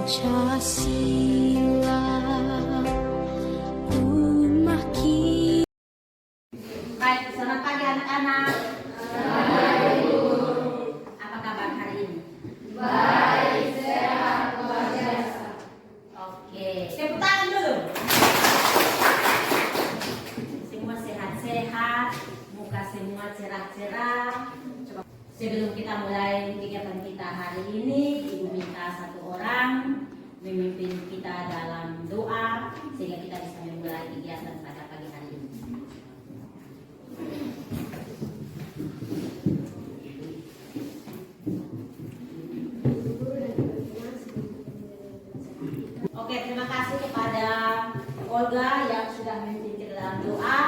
Pancasila rumah kita. Baik, selamat pagi anak-anak. Apa kabar hari ini? Baik, sehat, luar biasa. Oke, tepuk tangan dulu. Semua sehat-sehat, muka semua cerah-cerah. Coba sebelum kita mulai kegiatan kita hari ini, Ibu minta satu orang memimpin kita dalam doa sehingga kita bisa memulai kegiatan pada pagi hari ini. Oke, terima kasih kepada Olga yang sudah memimpin kita dalam doa.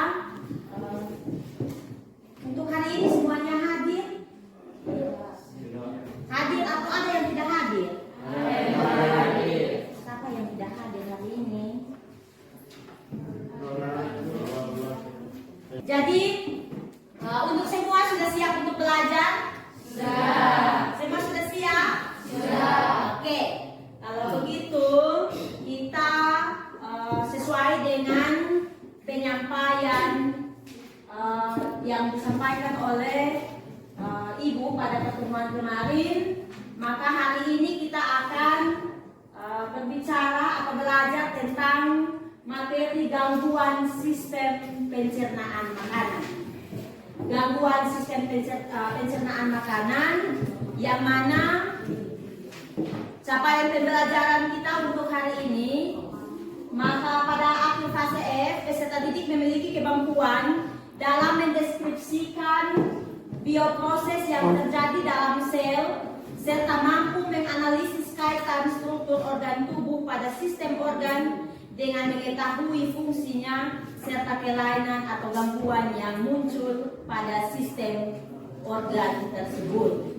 Untuk hari ini semuanya hadir? Hadir atau ada yang tidak hadir? Siapa yang tidak hadir hari ini? Jadi untuk semua sudah siap untuk belajar? Sudah. Semua sudah siap? Sudah. Oke, kalau begitu kita sesuai dengan penyampaian yang disampaikan oleh Ibu pada pertemuan kemarin, maka hari ini kita akan berbicara atau belajar tentang materi gangguan sistem pencernaan makanan. Gangguan sistem pencernaan makanan yang mana capaian pembelajaran kita untuk hari ini, maka pada akhir fase F, peserta didik memiliki kemampuan dalam mendeskripsikan bioproses yang terjadi dalam sel serta mampu menganalisis kaitan struktur organ tubuh pada sistem organ dengan mengetahui fungsinya serta kelainan atau gangguan yang muncul pada sistem organ tersebut.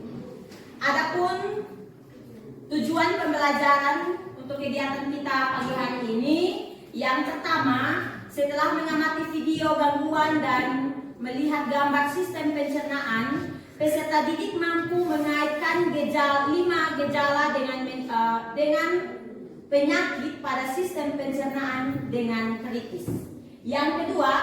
Adapun tujuan pembelajaran untuk kegiatan kita pagi hari ini, yang pertama, setelah mengamati video gangguan dan melihat gambar sistem pencernaan, peserta didik mampu mengaitkan 5 gejala dengan penyakit pada sistem pencernaan dengan kritis. Yang kedua,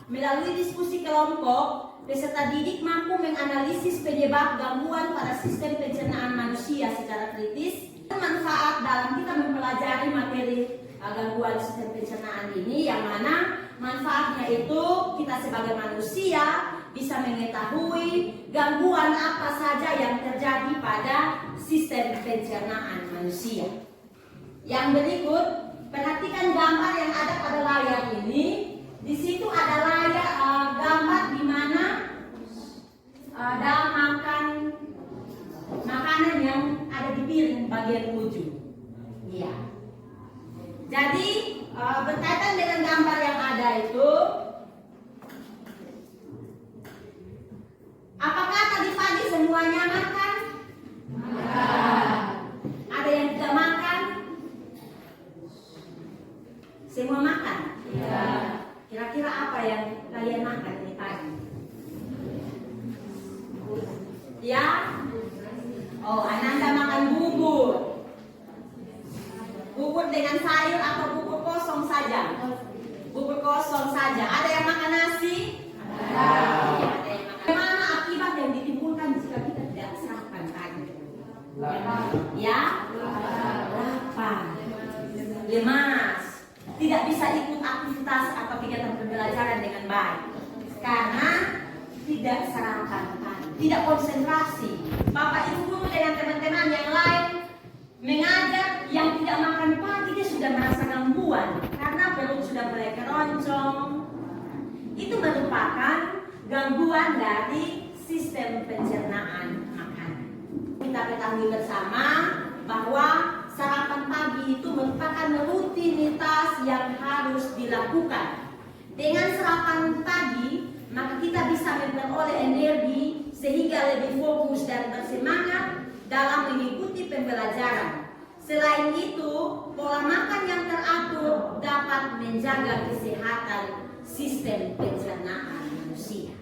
melalui diskusi kelompok, peserta didik mampu menganalisis penyebab gangguan pada sistem pencernaan manusia secara kritis. Manfaat dalam kita mempelajari materi gangguan sistem pencernaan ini, yang mana manfaatnya itu kita sebagai manusia bisa mengetahui gangguan apa saja yang terjadi pada sistem pencernaan manusia. Yang berikut, perhatikan gambar yang ada pada layar ini. Di situ ada gambar di mana ada makanan yang ada di piring bagian ujung. Iya. Jadi berkaitan dengan gambar yang ada itu, apakah tadi pagi semuanya makan? Makan. Ada yang tidak makan? Semua makan? Iya. Kira-kira apa yang kalian makan ini pagi? Ya? Oh, Ananda makan bubur. Bubur dengan sayur atau bubur kosong saja? Bubur kosong saja. Ada yang makan nasi? Ada. Ada yang makan. Bagaimana akibat yang ditimbulkan jika kita tidak sarapan pagi? Ya? Lapar. Lemas. Tidak bisa ikut aktivitas atau kegiatan pembelajaran dengan baik karena tidak sarapan pagi, tidak konsentrasi. Bapak Ibu guru dengan teman-teman yang lain mengajar yang tidak makan pagi, dia sudah merasa gangguan karena perut sudah mulai keroncong. Itu merupakan gangguan dari sistem pencernaan makanan. Kita ketahui bersama bahwa sarapan pagi itu merupakan rutinitas yang harus dilakukan. Dengan sarapan pagi, maka kita bisa memperoleh energi sehingga lebih fokus dan bersemangat dalam mengikuti pembelajaran. Selain itu, pola makan yang teratur dapat menjaga kesehatan sistem pencernaan manusia.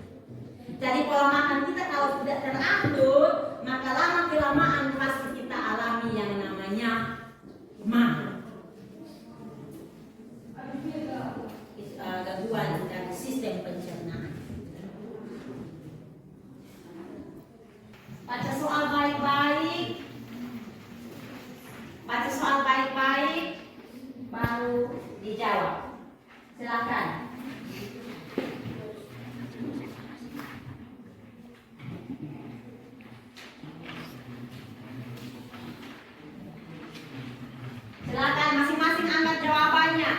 Jadi pola makan kita kalau tidak teratur, maka lama kelamaan pasti kita alami yang namanya gangguan dari sistem pencernaan. Baca soal baik-baik. Baca soal baik-baik, baru dijawab. Silakan. Silakan masing-masing angkat jawabannya.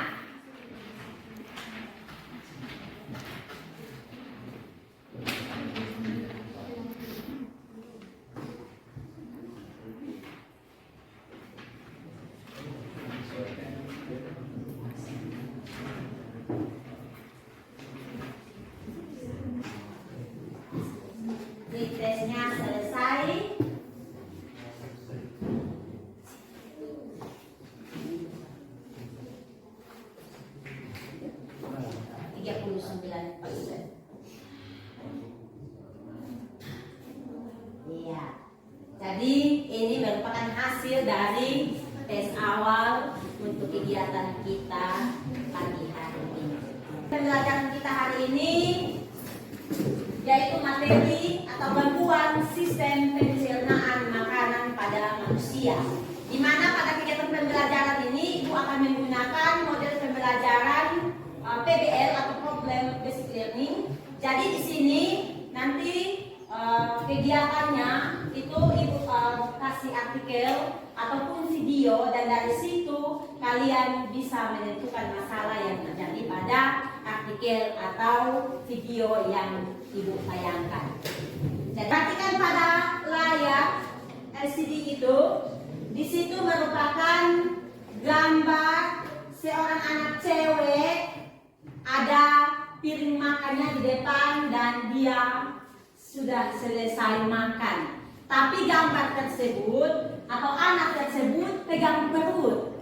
Tesnya selesai. Iya. Jadi ini merupakan hasil dari tes awal untuk kegiatan kita pagi hari ini. Pembelajaran kita hari ini yaitu materi atau gangguan sistem pencernaan makanan pada manusia. Di mana pada kegiatan pembelajaran ini Ibu akan menggunakan model pembelajaran PBL atau Problem Based Learning. Jadi di sini nanti kegiatannya itu Ibu kasih artikel ataupun video, dan dari situ kalian bisa menentukan masalah yang terjadi pada artikel atau video yang Ibu tayangkan. Jadi perhatikan pada layar LCD itu, di situ merupakan gambar seorang anak cewek, ada piring makannya di depan dan dia sudah selesai makan. Tapi gambar tersebut atau anak tersebut pegang perut,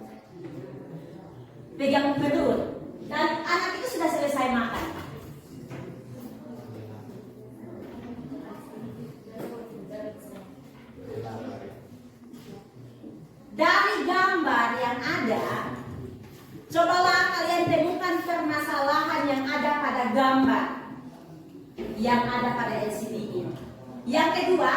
dan anak itu sudah selesai makan. Dari gambar yang ada, cobalah kalian temukan permasalahan yang ada pada gambar yang ada pada LCD ini. Yang kedua,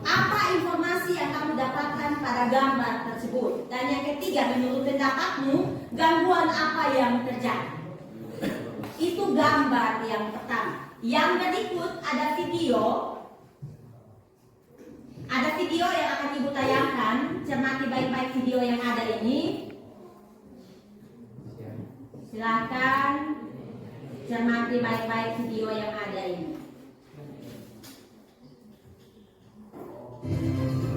apa informasi yang kamu dapatkan pada gambar tersebut? Dan yang ketiga, menurut pendapatmu, gangguan apa yang terjadi? Itu gambar yang pertama. Yang berikut ada video. Ada video yang akan Ibu tayangkan. Cermati baik-baik video yang ada ini. Silakan cermati baik-baik video yang ada ini.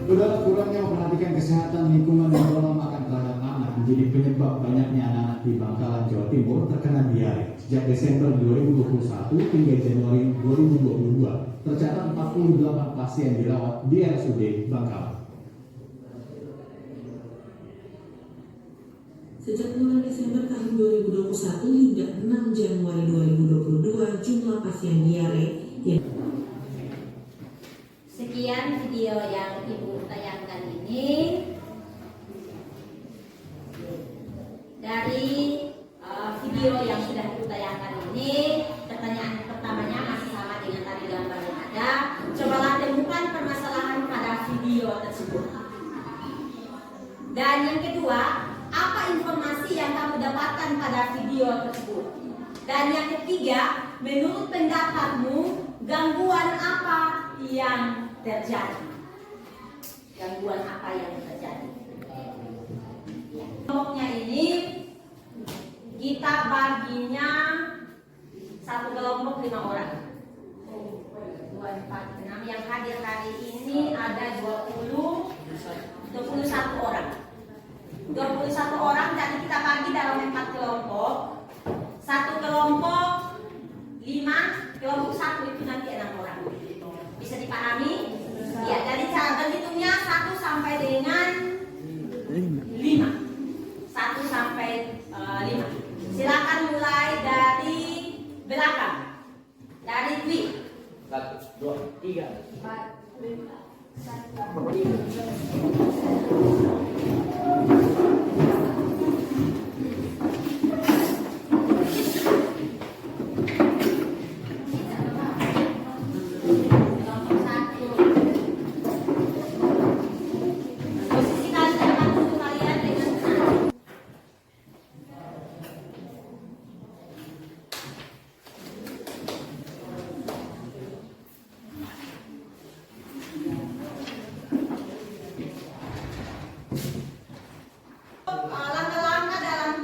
Saudara, kurangnya memperhatikan kesehatan lingkungan dan pola makan terhadap anak menjadi penyebab banyaknya anak-anak di Bangkalan, Jawa Timur terkena diare. Sejak Desember 2021 hingga Januari 2022, tercatat 48 pasien dirawat di RSUD Bangkalan. Sejak bulan Desember tahun 2021 hingga 6 Januari 2022, jumlah pasien diare yang Sekian video yang Ibu tayangkan ini dari video yang sudah Ibu tayangkan ini. Pertanyaan pertamanya masih sama dengan tadi gambar yang ada. Cobalah temukan permasalahan pada video tersebut. Dan yang kedua, apa informasi yang kamu dapatkan pada video tersebut? Dan yang ketiga, menurut pendapatmu, gangguan apa yang terjadi? Gangguan apa yang terjadi? Kelompoknya ini kita baginya satu kelompok 5 orang. 2, 4, 6. Yang hadir hari ini ada 21 orang. 21 orang, jadi kita bagi dalam 4 kelompok. Satu kelompok 5, kelompok 1 itu nanti 6 orang. Bisa dipahami? Ya, dari cara berhitungnya 1 sampai Posisikan tempat duduk kalian dengan benar. Langkah-langkah dalam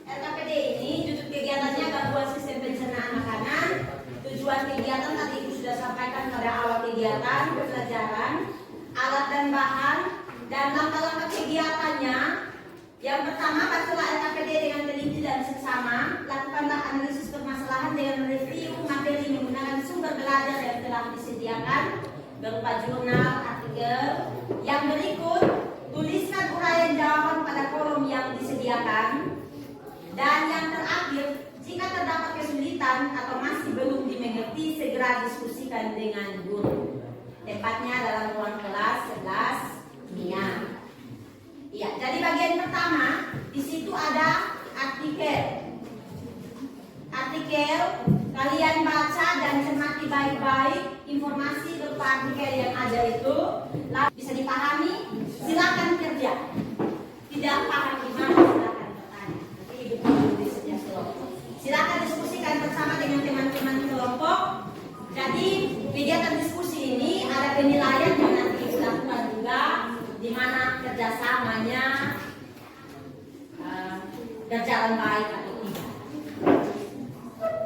RKPD ini, judul kegiatannya gangguan sistem pencernaan makanan. Tujuan kegiatan tadi itu sudah sampaikan pada awal kegiatan pembelajaran, alat dan bahan, dan langkah-langkah kegiatannya. Yang pertama, bacalah RKPD dengan teliti dan seksama. Lakukanlah analisis permasalahan dengan mereview materi menggunakan sumber belajar yang telah disediakan berupa jurnal, artikel. Yang berikut, tuliskan uraian jawaban pada kolom yang disediakan. Dan yang terakhir, jika terdapat kesulitan atau masih belum dimengerti, segera diskusikan dengan guru. Tempatnya dalam ruang kelas 11 Mia. Ya, jadi bagian pertama di situ ada artikel. Artikel kalian baca dan cermati baik-baik informasi berupa artikel yang ada itu. Lalu bisa dipahami, silakan kerja. Tidak paham gimana, silakan bertanya. Nanti ibu guru disediakan kelompok. Silakan diskusikan bersama dengan teman-teman kelompok. Jadi kegiatan diskusi ini ada penilaian yang nanti dilakukan juga, di mana kerjasamanya berjalan baik atau tidak.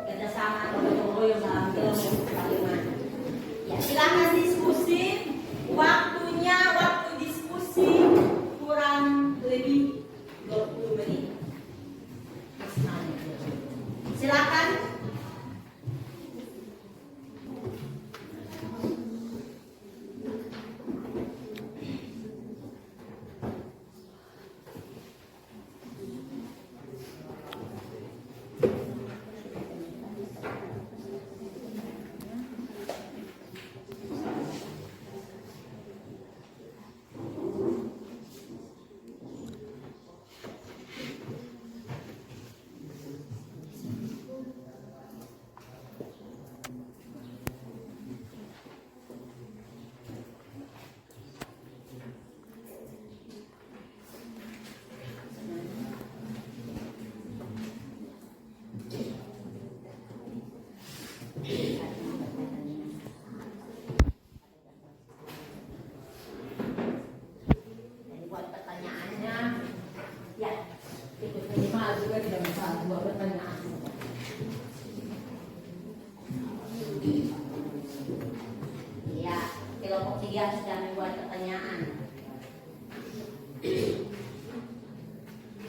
Kerjasama atau gotong-royong dalam kelompok bagaimana? Ya, silakan diskusi. Waktunya waktu diskusi kurang lebih 20 menit. Silakan. Ya, kelompok 3 sudah membuat pertanyaan.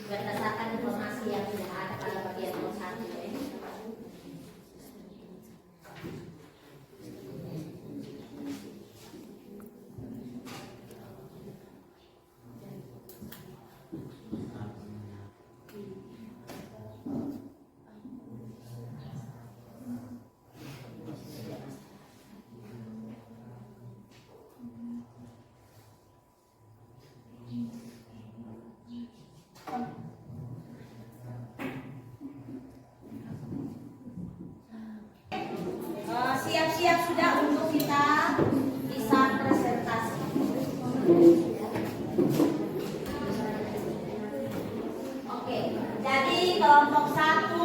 Berdasarkan informasi yang sudah ada pada bagian nomor 1 ini. Siap-siap sudah untuk kita bisa presentasi. Oke, jadi kelompok 1,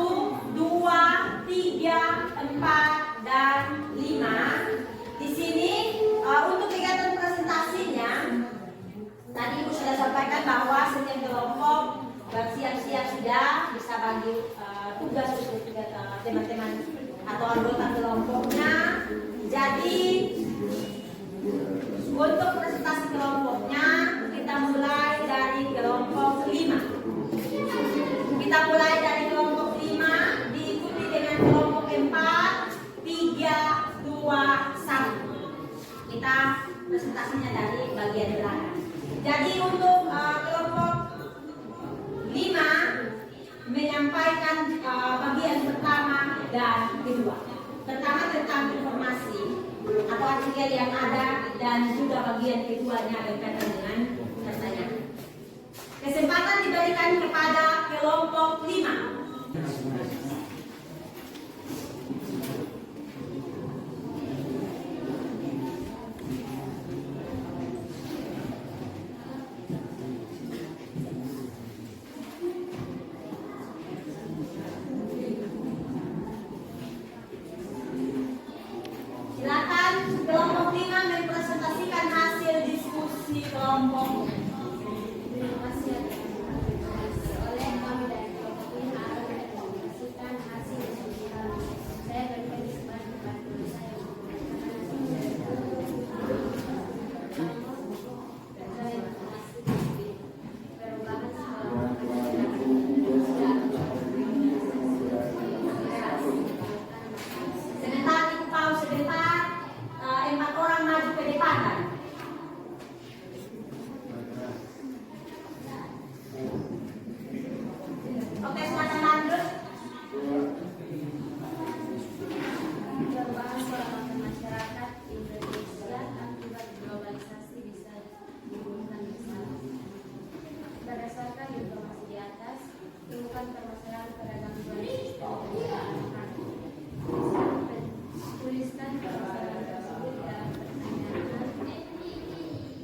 2, 3, 4, dan 5. Di sini untuk kegiatan presentasinya, tadi Ibu sudah sampaikan bahwa setiap kelompok bersiap-siap sudah bisa bagi tugas untuk teman-teman atau anggota kelompoknya. Jadi untuk presentasi kelompoknya kita mulai dari kelompok 5. Kita mulai dari kelompok 5 diikuti dengan kelompok 4, 3, 2, 1. Kita presentasinya dari bagian belakang. Jadi untuk kelompok 5 menyampaikan bagian pertama dan kedua. Pertama tentang informasi atau artikel yang ada dan juga bagian keduanya berkaitan dengan pertanyaan. Kesempatan diberikan kepada kelompok 5. Silakan kelompok 5 mempresentasikan hasil diskusi kelompok. Terima kasih oleh kami dari kelompok 5 akan mempresentasikan hasil diskusi kami. Saya berikan kesempatan kepada guru saya untuk Sebentar itu kau sebentar, 4 orang maju ke depan. Oke, silakan lanjut. perubahan pola makan masyarakat Indonesia akibat globalisasi bisa diumumkan bersama. Berdasarkan informasi di atas, temukan permasalahan pedagang jual sistem pemerintahan. Tuliskan permasalahan tersebut dalam pertanyaan.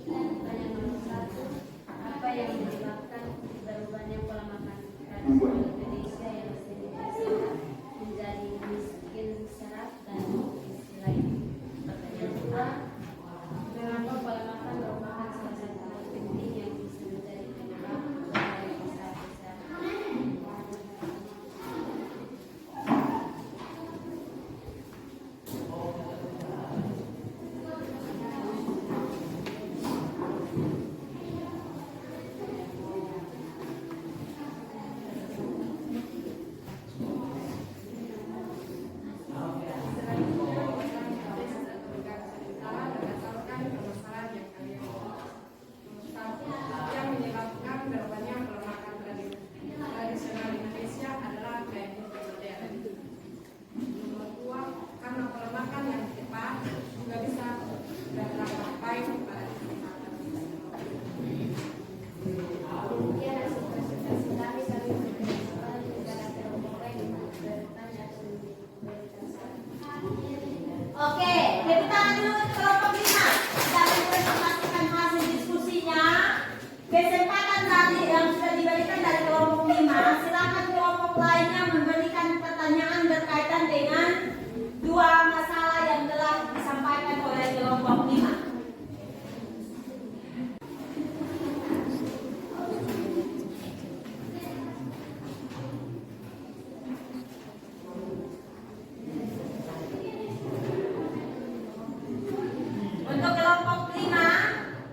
Pertanyaan nomor 1, apa yang menyebabkan berubahnya pola makan tradisional Indonesia yang sedemikian sehat menjadi miskin serat dan gizi lain? Pertanyaan A, mengapa pola makan merupakan salah satu hal penting yang bisa menjadi penyebab dari masalah kesehatan? Yang menyebabkan berubahnya pola makan tradisional Indonesia adalah gaya hidup modern. Nomor 2, karena pola makan yang tepat juga bisa berdampak baik pada kesehatan. Demikian hasil presentasi kami memberi kesempatan kepada kelompok lain untuk bertanya dan memberikan Oke, kita lanjut kelompok 5. Kita mempresentasikan hasil diskusinya. Kesempatan tadi yang sudah diberikan dari kelompok 5, silakan kelompok lainnya memberikan pertanyaan berkaitan dengan 2 masalah yang telah disampaikan oleh kelompok 5. Untuk kelompok 5,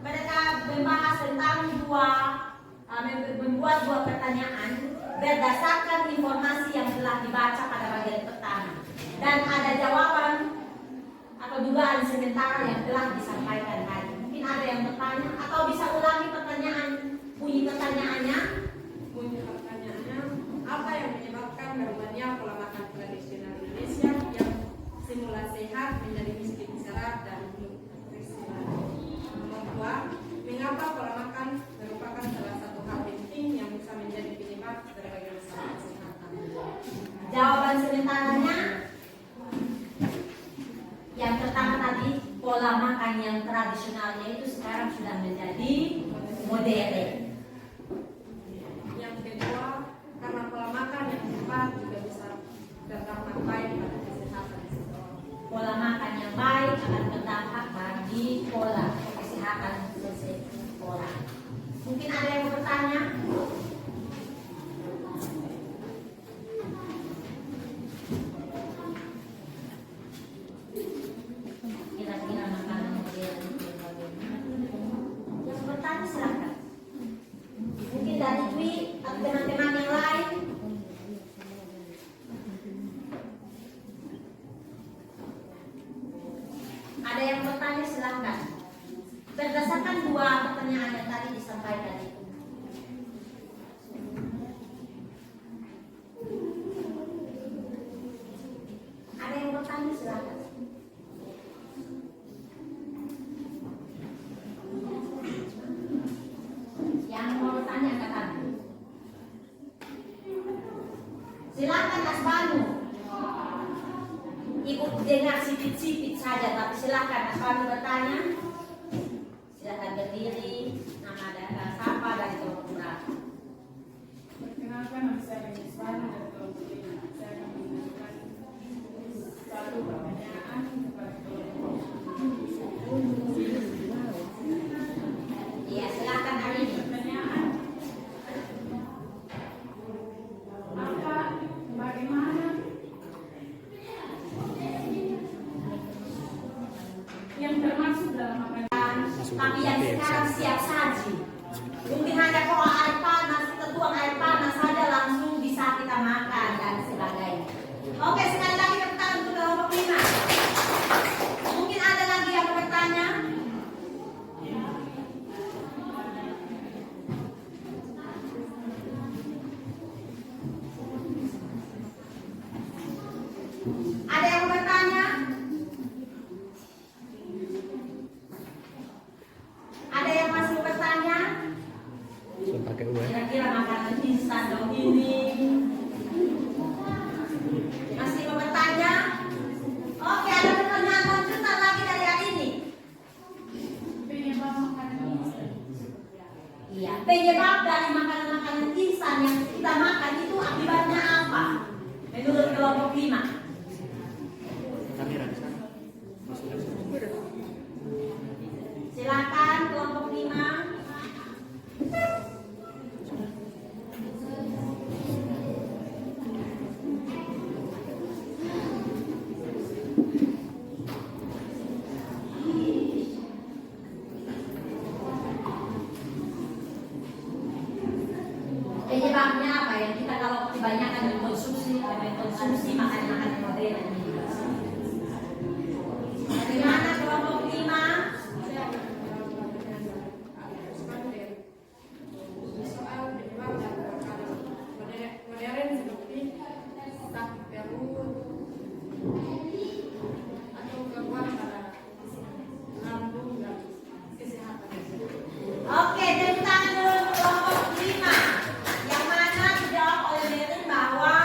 mereka membahas tentang membuat 2 pertanyaan berdasarkan informasi yang telah dibaca pada bagian pertama, dan ada jawaban atau dugaan sementara yang telah disampaikan tadi. Mungkin ada yang bertanya atau bisa ulangi pertanyaan, bunyi pertanyaannya. Bunyi pertanyaannya, apa yang menyebabkan berubahnya pola makan tradisional Indonesia yang semula sehat menjadi miskin serat dan nutrisi lain? Nomor 2, mengapa pola makan merupakan salah satu hal penting yang bisa menjadi penyebab berbagai masalah kesehatan? Jawaban sementaranya yang pertama tadi, pola makan yang tradisionalnya itu sekarang sudah menjadi modern. Yang kedua, karena pola makan yang tepat juga bisa berdampak baik pada kesehatan seseorang. Pola makan yang baik akan berdampak bagi pola kesehatan seseorang. Mungkin ada yang bertanya? Kira-kira makanan modern itu bagaimana? Yang bertanya silakan. Mungkin dari Dwi atau teman-teman yang lain. Ada yang bertanya silakan. Berdasarkan 2 pertanyaan yang tadi disampaikan itu. Ada yang bertanya silakan. Oke, sekali lagi tepuk tangan untuk kelompok 5. Mungkin ada lagi yang bertanya? Ada yang bertanya? Ada yang masih bertanya? Kira-kira makanan instan dong ini. Masih mau bertanya? Oke, ada pertanyaan lanjutan lagi dari hari ini. Iya, penyebab dari makanan-makanan instan yang kita makan itu akibatnya apa? Menurut kelompok 5. Silakan kelompok 5. Penyebabnya apa ya? Kita kalau kebanyakan mengkonsumsi makanan-makanan modern ini. Bagaimana kelompok 5? Soal penyebab dan makanan modern seperti sakit perut atau gangguan pada lambung dan kesehatan. Oke, tepuk tangan dulu untuk kelompok 5. Yang mana dijawab oleh Merin bahwa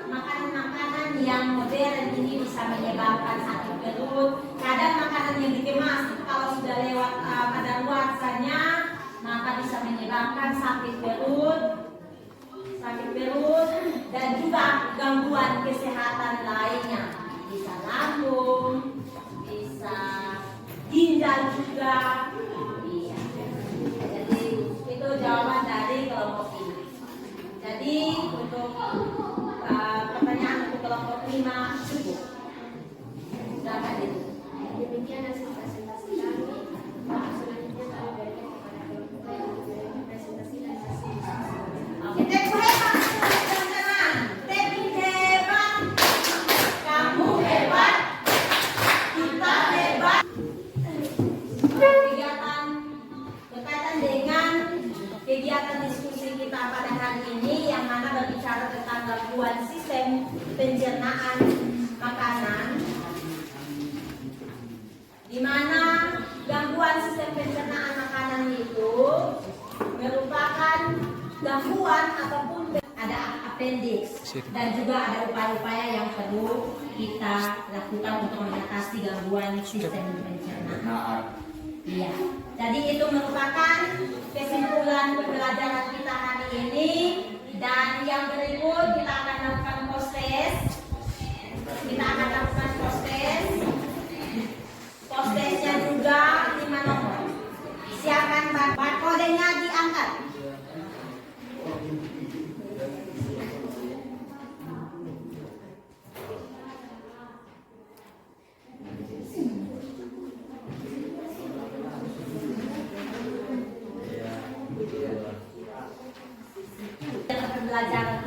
makanan-makanan yang modern ini bisa menyebabkan sakit perut. Kadang makanan yang dikemas itu kalau sudah lewat kadaluarsanya maka bisa menyebabkan sakit perut dan juga gangguan kesehatan lainnya. Bisa lambung, bisa ginjal juga. Iya. Jadi itu jawaban dari kelompok ini. Jadi untuk pertanyaan untuk kelompok 5 cukup. Silakan itu. Demikian hasil presentasi kami. Selanjutnya kami berikan kepada kelompok yang memberikan presentasi dan hasil diskusi. Oke, tepuk hebat teman-teman. Tepuk hebat. Kamu hebat. Kita hebat. Kegiatan berkaitan dengan kegiatan diskusi kita pada hari ini yang mana berbicara tentang gangguan sistem pencernaan makanan, di mana gangguan sistem pencernaan makanan itu merupakan gangguan ataupun ada appendix dan juga ada upaya-upaya yang perlu kita lakukan untuk mengatasi gangguan sistem pencernaan. Iya. Jadi itu merupakan kesimpulan pembelajaran kita hari ini dan yang berikut kita akan lakukan proses. Postesnya juga 5 nomor. Siapkan barcode-nya diangkat. Pembelajaran